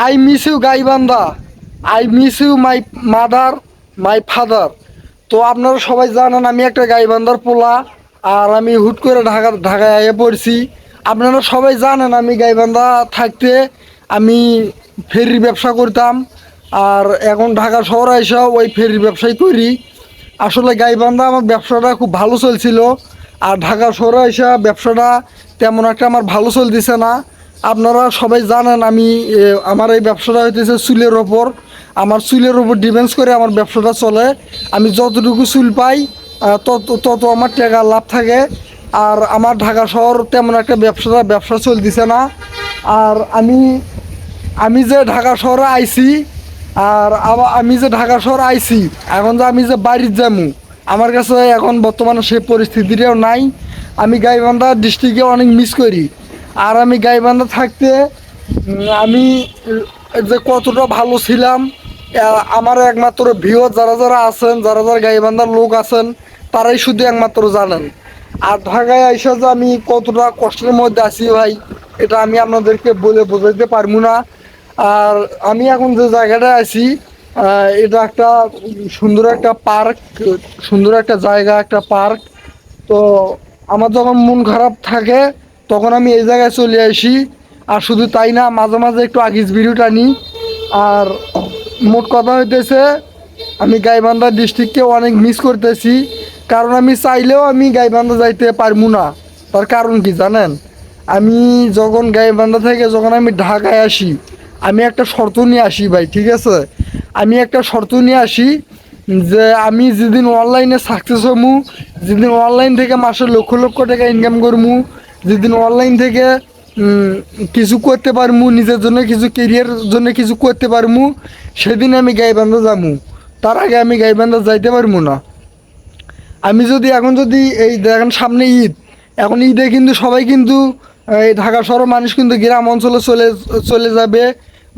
I miss you Gaibandha, I miss you my mother, my father. তো আপনারা সবাই জানেন আমি একটা গাইবান্ধার পোলা, আর আমি হুট করে ঢাকায় আইয়ে পড়ছি। আপনারা সবাই জানেন আমি গাইবান্ধা থাকতে আমি ফেরির ব্যবসা করতাম, আর এখন ঢাকা শহরে এসে ওই ফেরির ব্যবসাই করি। আসলে গাইবান্ধা আমার ব্যবসাটা খুব ভালো চলছিল, আর ঢাকা শহরে এসে ব্যবসাটা তেমন একটা আমার ভালো চলতেছে না। আপনারা সবাই জানেন আমি আমার এই ব্যবসাটা হইতেছে চুলের ওপর। আমার চুলের ওপর ডিপেন্স করে আমার ব্যবসাটা চলে। আমি যতটুকু চুল পাই তত তত আমার টাকা লাভ থাকে। আর আমার ঢাকা শহর তেমন একটা ব্যবসা চলতেছে না। আর আমি আমি যে ঢাকা শহরে আইছি, আর আবার আমি যে ঢাকা শহরে আইছি, এখন যে আমি যে বাড়ির যামু, আমার কাছে এখন বর্তমানে সেই পরিস্থিতিটাও নাই। আমি গাইবান্ধা ডিস্ট্রিক্টে অনেক মিস করি। আর আমি গাইবান্ধা থাকতে আমি যে কতটা ভালো ছিলাম, আমার একমাত্র ভিউ যারা যারা আছেন, যারা যারা গাইবান্ধার লোক আছেন, তারাই শুধু একমাত্র জানেন। আর ঢাকায় আইসা যে আমি কতটা কষ্টের মধ্যে আছি ভাই, এটা আমি আপনাদেরকে বলে বোঝাইতে পারবো না। আর আমি এখন যে জায়গাটায় আছি, এটা একটা সুন্দর একটা পার্ক, সুন্দর একটা জায়গা, একটা পার্ক। তো আমার যখন মন খারাপ থাকে তখন আমি এই জায়গায় চলে আসি। আর শুধু তাই না, মাঝে মাঝে একটু আগিস ভিডিওটা নিই। আর মোট কথা হইতেছে আমি গাইবান্ধা ডিস্ট্রিক্টকে অনেক মিস করতেছি, কারণ আমি চাইলেও আমি গাইবান্ধা যাইতে পারবো না। তার কারণ কি জানেন? আমি যখন গাইবান্ধা থেকে যখন আমি ঢাকায় আসি, আমি একটা শর্ত নিয়ে আসি ভাই, ঠিক আছে? আমি একটা শর্ত নিয়ে আসি যে আমি যেদিন অনলাইনে সাকসেস হমু, যেদিন অনলাইন থেকে মাসে লক্ষ লক্ষ টাকা ইনকাম করমু, যেদিন অনলাইন থেকে কিছু করতে পারমু, নিজের জন্য কিছু কেরিয়ারের জন্য কিছু করতে পারমু, সেদিন আমি গাইবান্ধা যামু। তার আগে আমি গাইবান্ধা যাইতে পারবো না। আমি যদি এখন যদি এই দেখেন সামনে ঈদ, এখন ঈদে কিন্তু সবাই কিন্তু এই ঢাকা শহরের মানুষ কিন্তু গ্রাম অঞ্চলে চলে চলে যাবে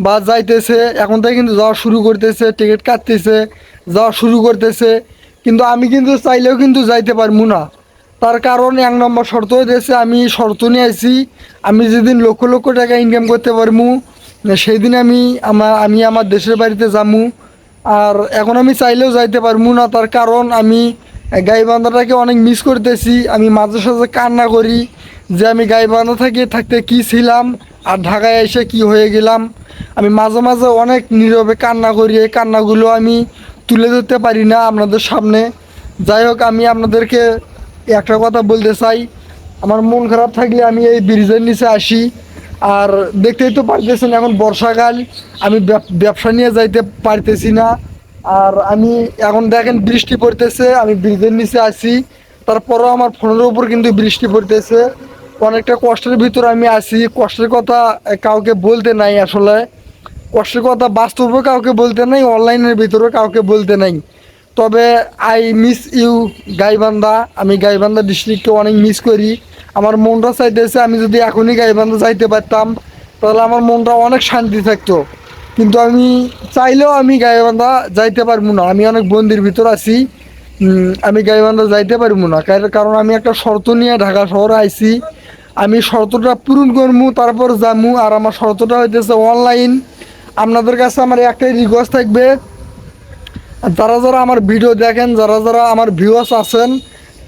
বা যাইতেছে, এখন থেকে কিন্তু যাওয়া শুরু করতেছে, টিকিট কাটতেছে, যাওয়া শুরু করতেছে। কিন্তু আমি কিন্তু চাইলেও কিন্তু যাইতে পারবো না। তার কারণ এক নম্বর শর্ত হইতেছে, আমি শর্ত নিয়ে আইছি, আমি যেদিন লক্ষ লক্ষ টাকা ইনকাম করতে পারবো সেই দিন আমি আমার দেশের বাড়িতে যামু। আর এখন আমি চাইলেও যাইতে পারবো না, তার কারণ আমি গাইবান্ধাটাকে অনেক মিস করতেছি। আমি মাঝে সাঝে কান্না করি যে আমি গাইবান্ধা থাকতে কি ছিলাম, আর ঢাকায় এসে কি হয়ে গেলাম। আমি মাঝে মাঝে অনেক নীরবে কান্না করি, এই কান্নাগুলো আমি তুলে ধরতে পারি না আপনাদের সামনে। যাই হোক, আমি আপনাদেরকে একটা কথা বলতে চাই, আমার মন খারাপ থাকলে আমি এই ব্রিজের নিচে আসি। আর দেখতেই তো পারতেছেন এখন বর্ষাকাল, আমি ব্যবসা নিয়ে যাইতে পারতেছি না। আর আমি এখন দেখেন বৃষ্টি পড়তেছে, আমি ব্রিজের নিচে আছি, তারপরও আমার ফোনের উপর কিন্তু বৃষ্টি পড়তেছে। অনেকটা কষ্টের ভিতর আমি আছি। কষ্টের কথা কাউকে বলতে নাই, আসলে কষ্টের কথা বাস্তবে কাউকে বলতে নাই, অনলাইনের ভিতরে কাউকে বলতে নাই। তবে আই মিস ইউ গাইবান্ধা, আমি গাইবান্ধা ডিস্ট্রিক্টকে অনেক মিস করি। আমার মনটা চাইতেছে আমি যদি এখনই গাইবান্ধা যাইতে পারতাম, তাহলে আমার মনটা অনেক শান্তি থাকতো। কিন্তু আমি চাইলেও আমি গাইবান্ধা যাইতে পারবো না, আমি অনেক বন্দির ভিতর আছি। আমি গাইবান্ধা যাইতে পারবো না, কারণ আমি একটা শর্ত নিয়ে ঢাকা শহরে আইছি। আমি শর্তটা পূরণ করবো, তারপর যামু। আর আমার শর্তটা হইতেছে অনলাইন। আপনাদের কাছে আমার একটাই রিকোয়েস্ট থাকবে, যারা যারা আমার ভিডিও দেখেন, যারা যারা আমার ভিউয়ার্স আছেন,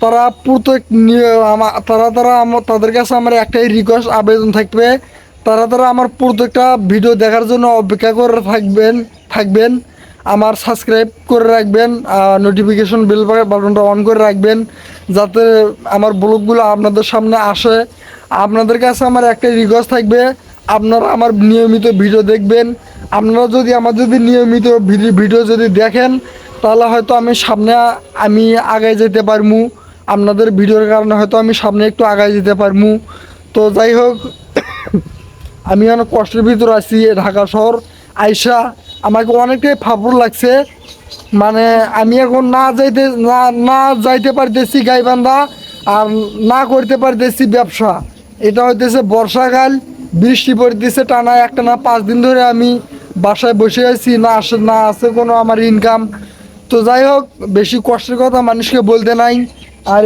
তারা প্রত্যেক তাদের কাছে আমার একটাই রিকোয়েস্ট, আবেদন থাকবে, তারা আমার প্রত্যেকটা ভিডিও দেখার জন্য অপেক্ষা করে থাকবেন। আমার সাবস্ক্রাইব করে রাখবেন, নোটিফিকেশন বেল বাটনটা অন করে রাখবেন, যাতে আমার ব্লগগুলো আপনাদের সামনে আসে। আপনাদের কাছে আমার একটাই রিকোয়েস্ট থাকবে, আপনারা আমার নিয়মিত ভিডিও দেখবেন। আপনারা যদি নিয়মিত ভিডিও যদি দেখেন, তাহলে হয়তো আমি আগায় যেতে পারবো। আপনাদের ভিডিওর কারণে হয়তো আমি সামনে একটু আগায় যেতে পারবো। তো যাই হোক, আমি অনেক কষ্টের ভিতর আছি। ঢাকা শহর আইসা আমাকে অনেকটাই ফাপড় লাগছে। মানে আমি এখন না যাইতে পারতেছি গাইবান্ধা, আর না করতে পারতেছি ব্যবসা। এটা হইতেছে বর্ষাকাল, বৃষ্টি পড়তেছে টানা একটানা 5 দিন ধরে আমি বাসায় বসে আছি, না আছে কোনো আমার ইনকাম। তো যাই হোক, বেশি কষ্টের কথা মানুষকে বলতে নাই। আর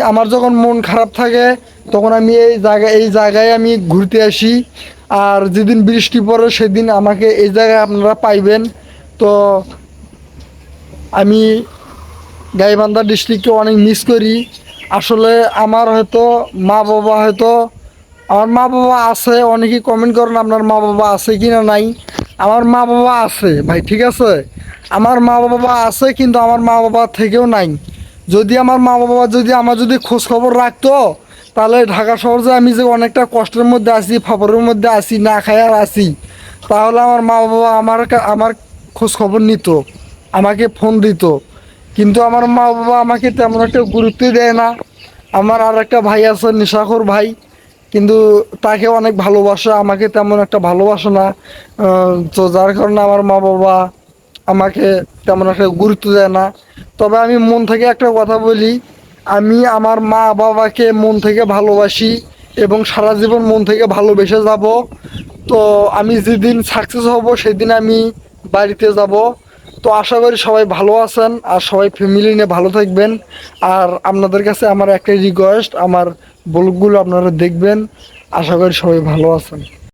আমার যখন মন খারাপ থাকে, তখন আমি এই জায়গায় আমি ঘুরতে আসি। আর যেদিন বৃষ্টি পড়ে সেদিন আমাকে এই জায়গায় আপনারা পাইবেন। তো আমি গাইবান্ধা ডিস্ট্রিক্টকে অনেক মিস করি। আসলে আমার হয়তো মা বাবা হয়তো আমার মা বাবা আছে, অনেকেই কমেন্ট করেন আপনার মা বাবা আছে কি না নাই। আমার মা বাবা আছে ভাই, ঠিক আছে, আমার মা বাবা আছে, কিন্তু আমার মা বাবা থেকেও নাই। যদি আমার মা বাবা যদি আমার যদি খোঁজ খবর রাখতো, তাহলে ঢাকা শহর যে আমি যে অনেকটা কষ্টের মধ্যে আছি, ফাপড়ের মধ্যে আছি, না খাই আর আছি, তাহলে আমার মা বাবা আমার খোঁজ খবর নিত, আমাকে ফোন দিত। কিন্তু আমার মা বাবা আমাকে তেমন একটা গুরুত্ব দেয় না। আমার আর একটা ভাই আছে, নিশাখর ভাই, কিন্তু তাকে অনেক ভালোবাসে, আমাকে তেমন একটা ভালোবাসে না। তো যার কারণে আমার মা বাবা আমাকে তেমন একটা গুরুত্ব দেয় না। তবে আমি মন থেকে একটা কথা বলি, আমি আমার মা বাবাকে মন থেকে ভালোবাসি এবং সারা জীবন মন থেকে ভালোবেসে যাব। তো আমি যেদিন সাকসেস হব সেদিন আমি বাড়িতে যাব। তো আশা করি সবাই ভালো আছেন আর সবাই ফ্যামিলি নিয়ে ভালো থাকবেন। আর আপনাদের কাছে আমার একটাই রিকোয়েস্ট, আমার ব্লগগুলো আপনারা দেখবেন। আশা করি সবাই ভালো আছেন।